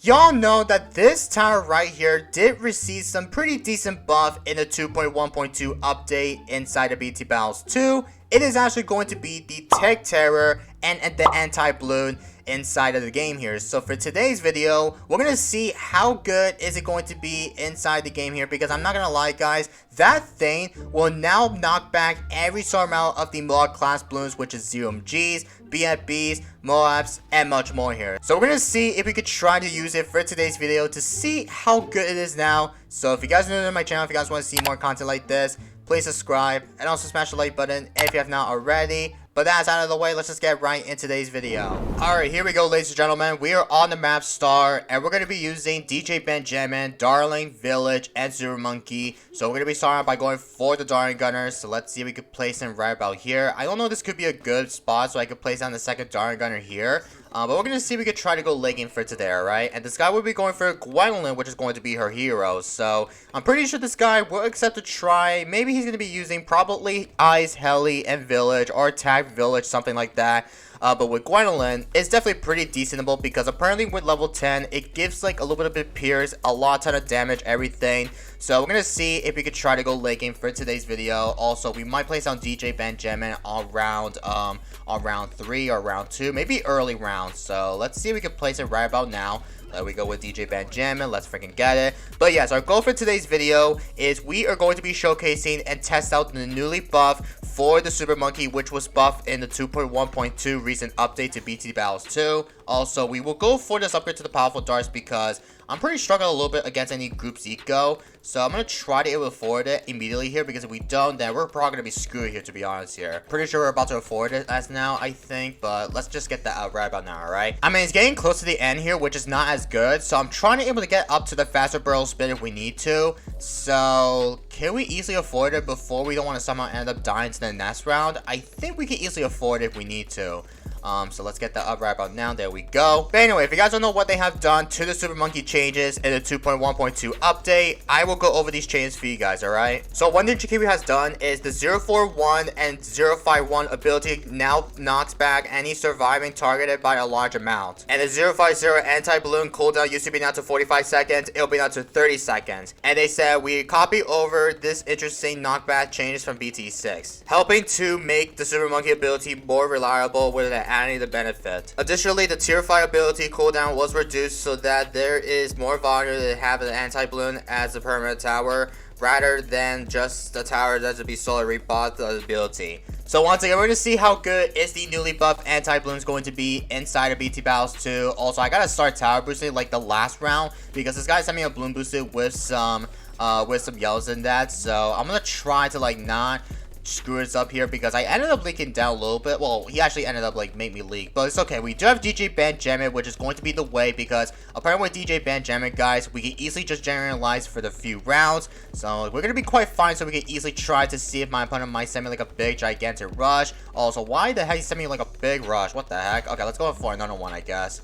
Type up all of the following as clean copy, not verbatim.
Y'all know that this tower right here did receive some pretty decent buff in the 2.1.2 update inside of BT Battles 2. It is actually going to be the Tech Terror and the anti-bloon inside of the game here. So for today's video, we're going to see how good is it going to be inside the game here, because I'm not going to lie guys, that thing will now knock back every sort amount of the mod class bloons, which is ZOMGs, BFBs, Moabs, and much more here. So we're going to see if we could try to use it for today's video to see how good it is now. So if you guys are new to my channel, if you guys want to see more content like this, please subscribe and also smash the like button if you have not already. But that's out of the way, let's just get right into today's video. Alright, here we go ladies and gentlemen. We are on the map Star, and we're going to be using DJ Benjamin, Darling, Village, and Super Monkey. So we're going to be starting by going for the Darling Gunners. So let's see if we could place him right about here. I don't know if this could be a good spot, so I could place down the second Darling Gunner here. But we're going to see if we could try to go legging for today, alright? And this guy will be going for Gwendolyn, which is going to be her hero. So I'm pretty sure this guy will accept a try. Maybe he's going to be using probably Ice, Heli, and Village, or Attack Village, something like that. But with Gwendolyn, it's definitely pretty decentable, because apparently with level 10, it gives like a little bit of pierce, a ton of damage, everything. So we're going to see if we could try to go legging for today's video. Also, we might place on DJ Benjamin on round 3 or round 2, maybe early round. So let's see if we can place it right about now. There we go with DJ Benjamin. Let's freaking get it. But yes, our goal for today's video is we are going to be showcasing and test out the newly buff for the Super Monkey, which was buffed in the 2.1.2 recent update to BT Battles 2. Also, we will go for this upgrade to the powerful darts because I'm pretty struggling a little bit against any groups eco. So I'm going to try to able to afford it immediately here, because if we don't, then we're probably going to be screwed here, to be honest here. Pretty sure we're about to afford it as now, I think, but let's just get that out right about now, alright? I mean, it's getting close to the end here, which is not as good, so I'm trying to able to get up to the faster barrel spin if we need to. So can we easily afford it before we don't want to somehow end up dying to the next round? I think we can easily afford it if we need to. So let's get that up right about now. There we go. But anyway, if you guys don't know what they have done to the Super Monkey changes in the 2.1.2 update, I will go over these changes for you guys, alright? So one thing Chikibu has done is the 041 and 051 ability now knocks back any surviving targeted by a large amount. And the 050 anti-bloon cooldown used to be down to 45 seconds, it'll be down to 30 seconds. And they said we copy over this interesting knockback changes from BT6, helping to make the Super Monkey ability more reliable with an adding the benefit. Additionally, the tier 5 ability cooldown was reduced so that there is more value to have an anti-bloon as a permanent tower rather than just the tower that to be solely rebought the ability. So once again, we're going to see how good is the newly buffed anti-bloons going to be inside of BT Battles 2. Also, I got to start tower boosting like the last round, because this guy sent me a bloon boosted with some yellows in that. So I'm going to try to like not screw us up here, because I ended up leaking down a little bit. Well, he actually ended up like make me leak, but it's okay. We do have DJ Benjamin, which is going to be the way, because apparently with DJ Benjamin guys, we can easily just generalize for the few rounds. So we're gonna be quite fine, so we can easily try to see if my opponent might send me like a big gigantic rush. Also, why the heck he sent me like a big rush? What the heck? Okay, let's go for another one, I guess.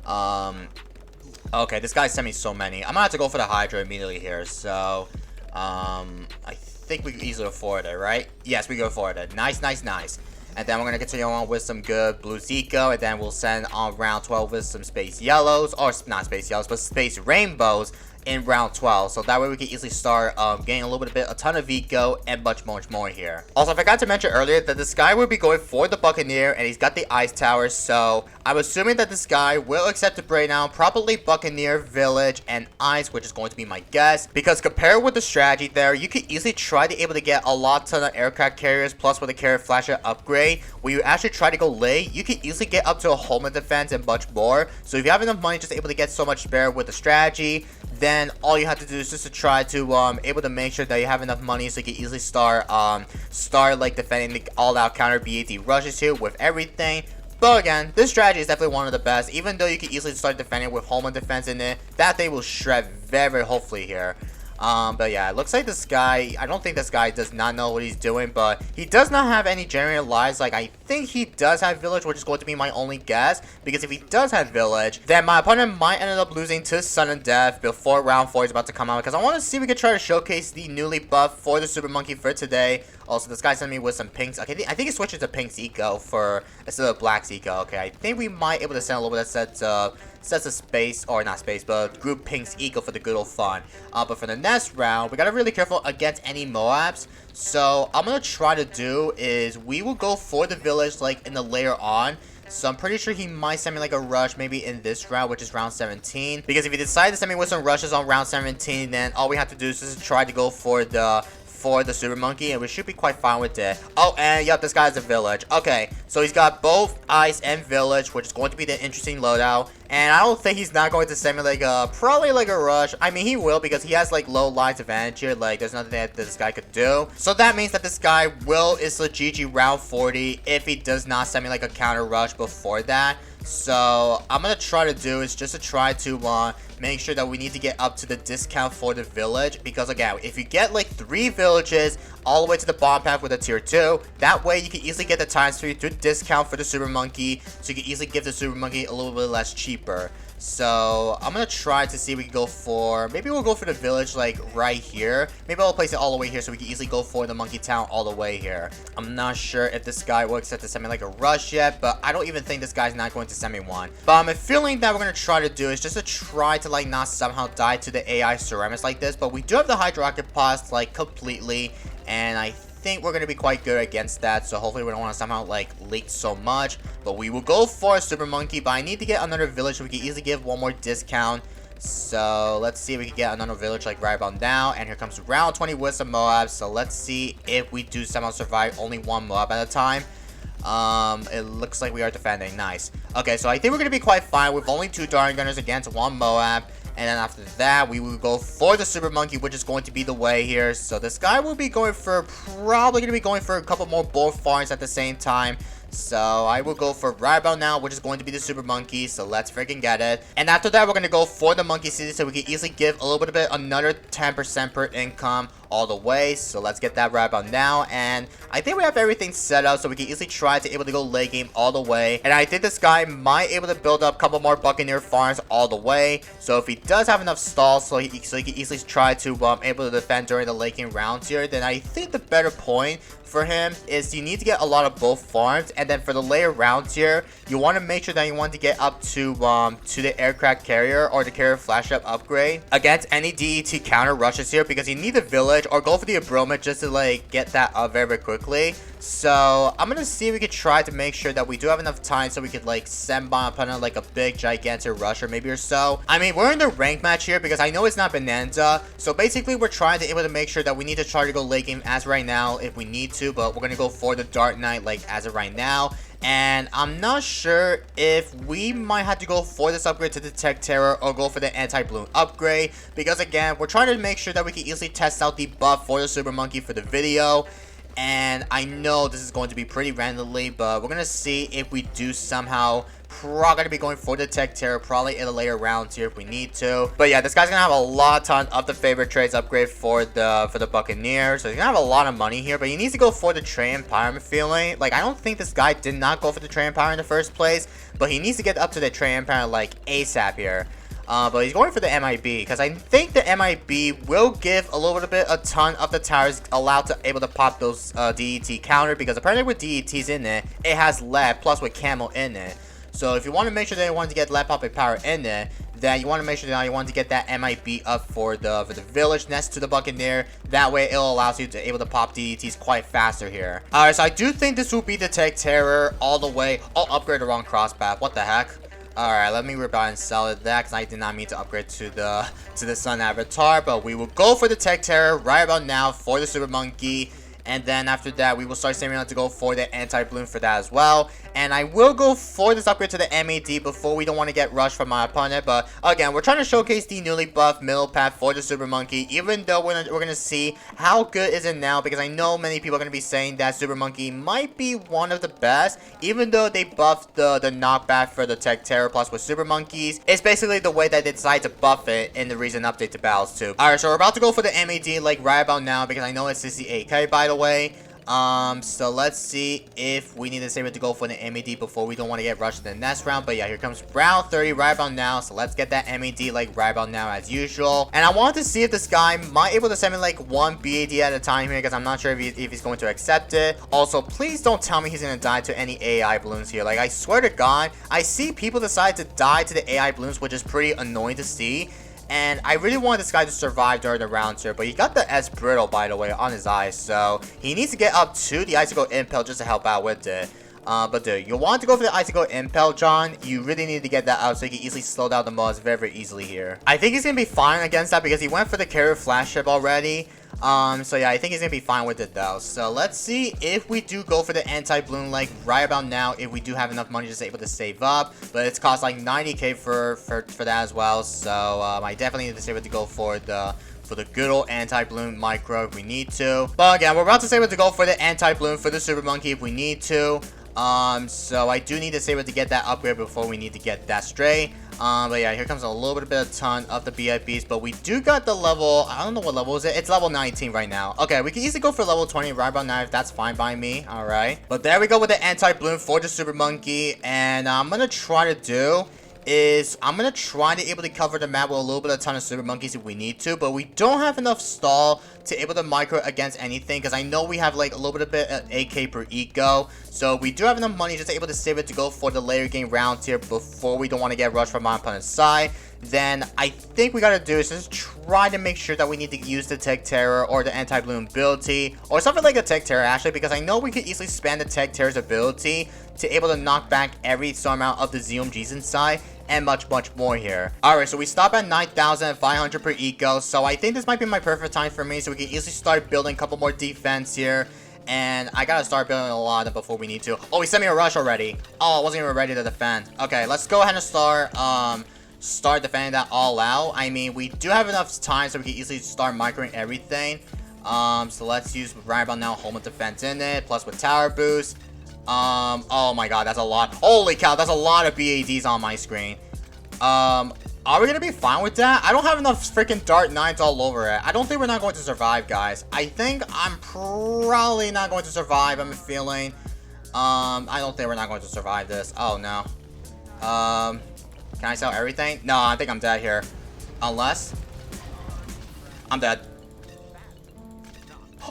Okay, this guy sent me so many. I'm gonna have to go for the Hydra immediately here. So I think we can easily afford it, right? Yes, we can afford it. Nice. And then we're gonna continue on with some good blue Zico, and then we'll send on round 12 with some space yellows, or not space yellows, but space rainbows in round 12. So that way we can easily start getting a little bit, a ton of eco, and much more here. Also, I forgot to mention earlier that this guy will be going for the Buccaneer, and he's got the Ice Tower. So I'm assuming that this guy will accept the breakdown, probably Buccaneer, Village, and Ice, which is going to be my guess. Because compared with the strategy there, you could easily try to able to get a ton of aircraft carriers, plus with the carrier flasher upgrade. When you actually try to go late, you can easily get up to a home defense and much more. So if you have enough money, just able to get so much spare with the strategy, then all you have to do is just to try to able to make sure that you have enough money so you can easily start like defending the all-out counter BAT rushes here with everything. But again, this strategy is definitely one of the best. Even though you can easily start defending with home defense in it, that thing will shred very hopefully here. But yeah, it looks like this guy, I don't think this guy does not know what he's doing, but he does not have any generated lives. Like, I think he does have Village, which is going to be my only guess, because if he does have Village, then my opponent might end up losing to sudden death before round 4 is about to come out, because I want to see if we can try to showcase the newly buff for the Super Monkey for today. Also, this guy sent me with some pinks. Okay, I think he switches to pinks eco for instead of blacks eco. Okay, I think we might be able to send a little bit of sets a space, or not space, but group pinks equal for the good old fun. But for the next round, we gotta be really careful against any Moabs. So I'm gonna try to do is we will go for the village like in the layer on. So I'm pretty sure he might send me like a rush maybe in this round, which is round 17. Because if he decides to send me with some rushes on round 17, then all we have to do is just try to go for the super monkey, and we should be quite fine with it. Oh, and yep, this guy's a village. Okay, so he's got both ice and village, which is going to be the interesting loadout. And I don't think he's not going to send me like a probably like a rush. I mean, he will, because he has like low lines advantage here. Like there's nothing that this guy could do. So that means that this guy will is a GG round 40 if he does not send me like a counter rush before that. So I'm gonna try to do is just to try to make sure that we need to get up to the discount for the village, because again, if you get like 3 villages all the way to the bomb path with a tier 2, that way you can easily get the ×3 through discount for the super monkey, so you can easily give the super monkey a little bit less cheaper. So I'm gonna try to see if we can go for, maybe we'll go for the village like right here. Maybe I'll place it all the way here so we can easily go for the monkey town all the way here. I'm not sure if this guy will accept to send me like a rush yet, but I don't even think this guy's not going to send me one. But I'm feeling that we're gonna try to do is just to try to like not somehow die to the AI ceramics like this. But we do have the hydro rocket pods like completely, and I think we're gonna be quite good against that, so hopefully we don't want to somehow like leak so much. But we will go for a super monkey, but I need to get another village so we can easily give one more discount. So let's see if we can get another village like right about now. And here comes round 20 with some Moabs, so let's see if we do somehow survive only one Moab at a time. It looks like we are defending. Nice. Okay, so I think we're gonna be quite fine with only 2 Dart Gunners against 1 Moab. And then after that, we will go for the super monkey, which is going to be the way here. So this guy will be going for, probably going to be going for a couple more bull farms at the same time. So I will go for right about now, which is going to be the super monkey. So let's freaking get it. And after that, we're going to go for the monkey city, so we can easily give a little bit another 10% per income all the way. So let's get that right about now. And I think we have everything set up so we can easily try to able to go late game all the way. And I think this guy might able to build up a couple more Buccaneer farms all the way. So if he does have enough stalls so he can easily try to able to defend during the late game rounds here, then I think the better point for him is you need to get a lot of both farms. And then for the later rounds here, you want to make sure that you want to get up to the aircraft carrier or the carrier flash up upgrade against any DET counter rushes here, because you need the village or go for the Abroma just to like get that up very, very quickly. So I'm gonna see if we could try to make sure that we do have enough time so we could like send bomb upon like a big gigantic rusher maybe or so. I mean, we're in the rank match here because I know it's not Bonanza, so basically we're trying to able to make sure that we need to try to go late game as right now if we need to, but we're gonna go for the Dark Knight like as of right now. And I'm not sure if we might have to go for this upgrade to the Tech Terror or go for the anti-bloon upgrade, because again, we're trying to make sure that we can easily test out the buff for the super monkey for the video. And I know this is going to be pretty randomly, but we're gonna see if we do somehow. Probably gonna be going for the Tech Terror probably in the later rounds here if we need to. But yeah, this guy's gonna have a ton of the favorite trades upgrade for the Buccaneer, so he's gonna have a lot of money here. But he needs to go for the Trey Empire. I'm feeling like I don't think this guy did not go for the Trey Empire in the first place, but he needs to get up to the Trey Empire like ASAP here. But he's going for the MIB because I think the MIB will give a little bit, a ton of the towers allowed to able to pop those DET counter, because apparently with DETs in it, it has lead plus with camo in it. So if you want to make sure that you want to get lead popping power in it, then you want to make sure that you want to get that MIB up for the village next to the Buccaneer. That way it'll allow you to able to pop DETs quite faster here. Alright, so I do think this will be the Tech Terror all the way. Oh, upgrade the wrong crosspath. What the heck? Alright, let me rip out and sell it that, because I did not mean to upgrade to the Sun Avatar. But we will go for the Tech Terror right about now for the Super Monkey. And then after that, we will start saving up to go for the anti-bloon for that as well. And I will go for this upgrade to the MAD before we don't want to get rushed from my opponent. But again, we're trying to showcase the newly buffed middle path for the Super Monkey, even though we're going to see how good is it now, because I know many people are going to be saying that Super Monkey might be one of the best, even though they buffed the knockback for the Tech Terror plus with Super Monkeys. It's basically the way that they decided to buff it in the recent update to Battles 2. Alright, so we're about to go for the MAD like right about now, because I know it's 68k by the way. So let's see if we need to save it to go for the MED before we don't want to get rushed in the next round. But yeah, here comes round 30 right about now. So let's get that MED like right about now as usual. And I wanted to see if this guy might able to send me like one BAD at a time here, because I'm not sure if he's going to accept it. Also, please don't tell me he's going to die to any AI balloons here. Like, I swear to God, I see people decide to die to the AI balloons, which is pretty annoying to see. And I really want this guy to survive during the rounds here. But he got the S brittle, by the way, on his eyes. So he needs to get up to the icicle impel just to help out with it. But dude, you want to go for the icicle impel, John. You really need to get that out so you can easily slow down the mods very, very easily here. I think he's going to be fine against that because he went for the carrier flagship already. So yeah, I think he's gonna be fine with it though. So let's see if we do go for the anti-bloon like right about now, if we do have enough money just able to save up. But it's cost like 90k for that as well. So I definitely need to save it to go for the good old anti-bloon micro if we need to. But again, we're about to save it to go for the anti-bloon for the super monkey if we need to. So I do need to save it to get that upgrade before we need to get that stray. But yeah, here comes a little bit of ton of the BIBs, but we do got the level, I don't know what level is it, it's level 19 right now. Okay, we can easily go for level 20 right about now if that's fine by me, alright. But there we go with the anti-bloon for the super monkey, and I'm gonna try to do is I'm gonna try to able to cover the map with a little bit of ton of super monkeys if we need to, but we don't have enough stall to able to micro against anything, because I know we have like a little bit of AK per eco, so we do have enough money just able to save it to go for the later game rounds here before we don't want to get rushed from my opponent's side. Then I think we gotta do is just try to make sure that we need to use the Tech Terror or the anti-bloon ability or something like a Tech Terror actually, because I know we could easily spam the Tech Terror's ability to able to knock back every some amount of the ZOMGs inside and much more here. Alright, so we stop at 9,500 per eco, so I think this might be my perfect time for me, so we can easily start building a couple more defense here. And I gotta start building a lot of them before we need to. Oh, he sent me a rush already. Oh, I wasn't even ready to defend. Okay, let's go ahead and start defending that all out. I mean, we do have enough time so we can easily start microing everything. So let's use right about now home with defense in it, plus with tower boost. Oh my god, that's a lot. Holy cow, that's a lot of BADs on my screen. Are we gonna be fine with that? I don't have enough freaking Dart 9s all over it. I don't think we're not going to survive, guys. I think I'm probably not going to survive, I'm feeling. I don't think we're not going to survive this. Oh no. Can I sell everything? No, I think I'm dead here. Unless I'm dead.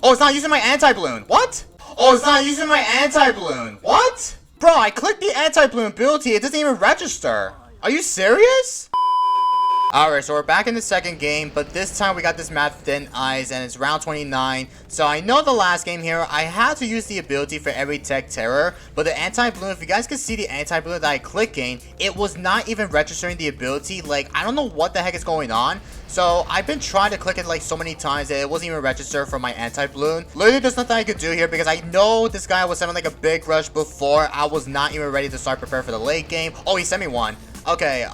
Oh, it's not using my anti-bloon. What? Oh, it's not using my anti-bloon. What? Bro, I clicked the anti-bloon ability. It doesn't even register. Are you serious? Alright, so we're back in the second game, but this time we got this map Thin Ice, and it's round 29. So I know the last game here, I had to use the ability for every Tech Terror, but the anti-bloon, if you guys could see the anti-bloon that I clicking, it was not even registering the ability. Like, I don't know what the heck is going on. So I've been trying to click it like so many times that it wasn't even registered for my anti-bloon. Literally, there's nothing I could do here because I know this guy was sending like a big rush before I was not even ready to start preparing for the late game. Oh, he sent me one. Okay,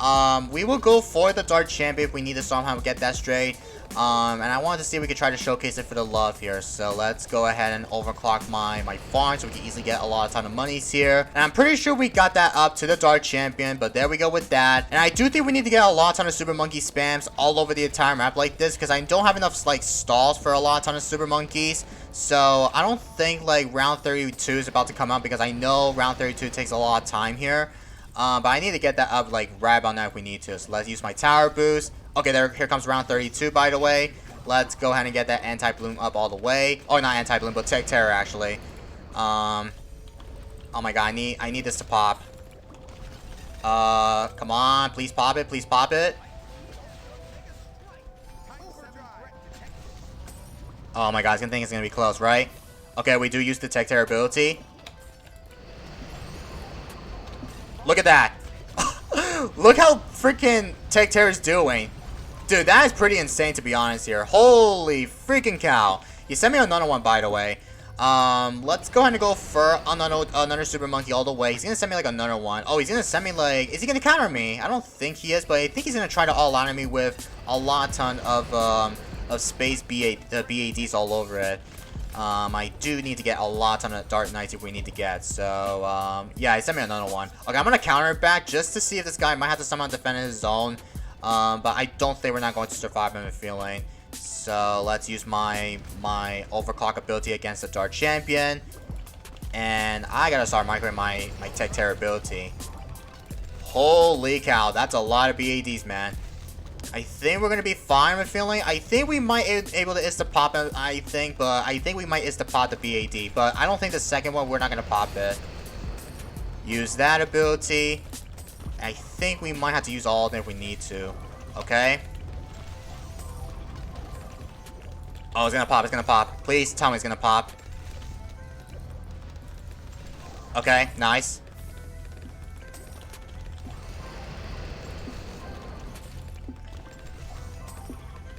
we will go for the Dart Champion if we need to somehow get that straight. And I wanted to see if we could try to showcase it for the love here. So let's go ahead and overclock my farm so we can easily get a ton of monies here. And I'm pretty sure we got that up to the Dart Champion, but there we go with that. And I do think we need to get a ton of Super Monkey spams all over the entire map like this, because I don't have enough like stalls for a ton of Super Monkeys. So I don't think like round 32 is about to come out, because I know round 32 takes a lot of time here. But I need to get that up like right about now if we need to. So let's use my tower boost. Okay, here comes round 32, by the way. Let's go ahead and get that anti-bloon up all the way. Oh, not anti-bloon, but Tech Terror actually. Oh my god, I need this to pop. Come on, please pop it, please pop it. Oh my god, I think it's gonna be close, right? Okay, we do use the Tech Terror ability. Look at that. Look how freaking Tech Terror is doing. Dude, that is pretty insane to be honest here. Holy freaking cow. He sent me another one, by the way. Let's go ahead and go for another Super Monkey all the way. He's gonna send me like another one. Oh, he's gonna send me like... Is he gonna counter me? I don't think he is, but I think he's gonna try to all-out me with a ton of space BADs all over it. I do need to get a ton of Dart Knights if we need to get. So, yeah, he sent me another one. Okay, I'm gonna counter it back just to see if this guy might have to somehow defend his zone. But I don't think we're not going to survive him, I'm feeling. So So let's use my overclock ability against the Dark Champion. And I gotta start microing my Tech Terror ability. Holy cow, that's a lot of BADs, man. I think we're gonna be fine with feeling. I think we might able to insta pop it, but I think we might insta pop the BAD. But I don't think the second one we're not gonna pop it. Use that ability. I think we might have to use all of them if we need to. Okay. Oh, it's gonna pop. It's gonna pop. Please tell me it's gonna pop. Okay, nice.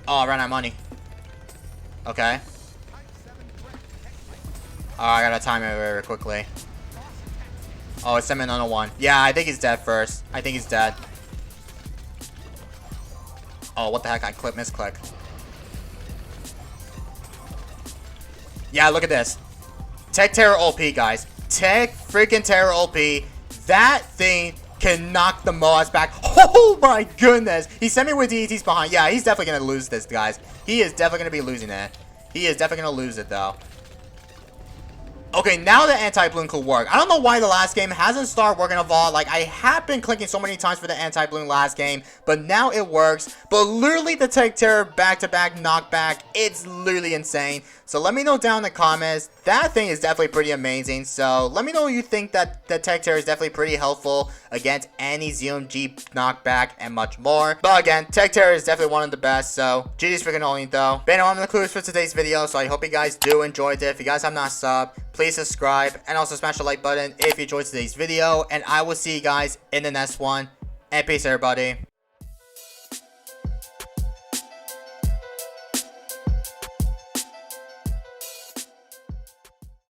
Oh, I ran out of money. Okay. Oh, I gotta time it very quickly. Oh, it's 701. Yeah, I think he's dead first. I think he's dead. Oh, what the heck? I misclick. Yeah, look at this. Tech Terror OP, guys. Tech freaking Terror OP. That thing can knock the Moas back. Oh my goodness. He sent me with DETs behind. Yeah, he's definitely going to lose this, guys. He is definitely going to be losing it. He is definitely going to lose it, though. Okay, now the anti-bloon could work. I don't know why the last game hasn't started working at all. Like, I have been clicking so many times for the anti-bloon last game, but now it works. But literally, the Tech Terror back-to-back knockback, it's literally insane. So let me know down in the comments. That thing is definitely pretty amazing. So let me know what you think that the Tech Terror is definitely pretty helpful against any ZOMG knockback and much more. But again, Tech Terror is definitely one of the best. So GG's freaking only though. But anyway, I'm the clues for today's video. So I hope you guys do enjoy it. If you guys have not subbed, please subscribe and also smash the like button if you enjoyed today's video. And I will see you guys in the next one. And peace, everybody.